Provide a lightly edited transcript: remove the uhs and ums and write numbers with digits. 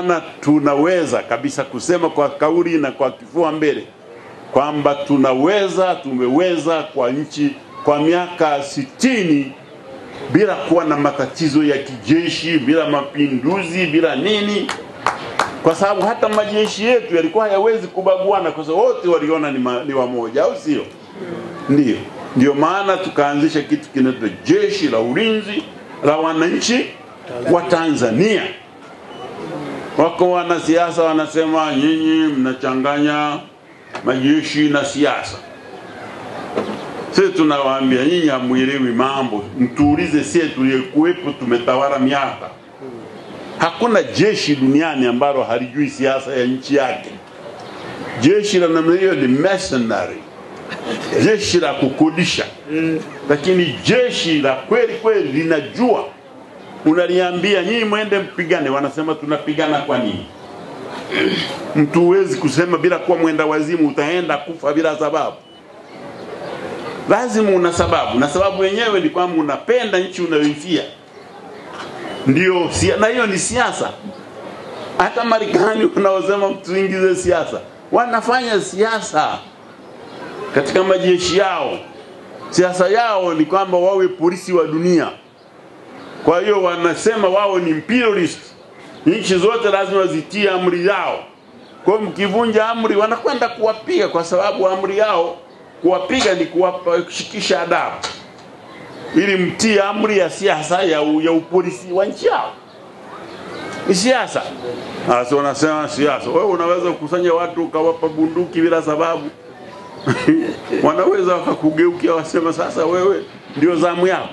maana tunaweza kabisa kusema kwa kauli na kwa kifua mbele kwamba tumeweza kwa nchi kwa miaka 60 bila kuwa na matatizo ya kijeshi, bila mapinduzi, bila nini. Kwa sababu hata majeshi yetu yalikuwa hayawezi kubaguana kwa sababu wote waliona ni wamoja, au sio? Ndio maana tukaanzisha kitu kinaitwa Jeshi la Ulinzi la Wananchi wa Tanzania. Wako wanasiasa wanasema nyinyi mnachanganya majeshi na siasa. Sisi tunawaambia nyinyi hamuelewi mambo. Mtuulize sisi tuliyekuwepo tumetawala miaka. Hakuna jeshi duniani ambalo halijui siasa ya nchi yake. Jeshi la namna hiyo ni mercenary. Jeshi la kukodisha. Lakini jeshi la kweli linajua. Unaliambia nyinyi mwende mpigane, wanasema tunapigana kwa nini? Mtu huwezi kusema bila kuwa mwenda wazimu utaenda kufa bila sababu. Lazima una sababu, na sababu yenyewe ni kwamba unapenda nchi unayoifia. Ndio, na hiyo ni siasa. Hata Marekani wanaosema tuingize siasa, wanafanya siasa katika majeshi yao. Siasa yao ni kwamba wawe polisi wa dunia. Kwa hiyo wanasema wao ni imperialist. Nchi zote lazima zitie amri yao. Kwa mkivunja amri wanakwenda kuwapiga, kwa sababu amri yao kuwapiga ni kuwashikisha adabu. Ili mtie amri ya siasa ya upolisi wa nchi yao. Ni siasa. Sasa wanasema siasa. Wewe unaweza kukusanya watu ukawapa bunduki bila sababu. Wanaweza wakakugeukia wasema sasa wewe ndio zamu yako.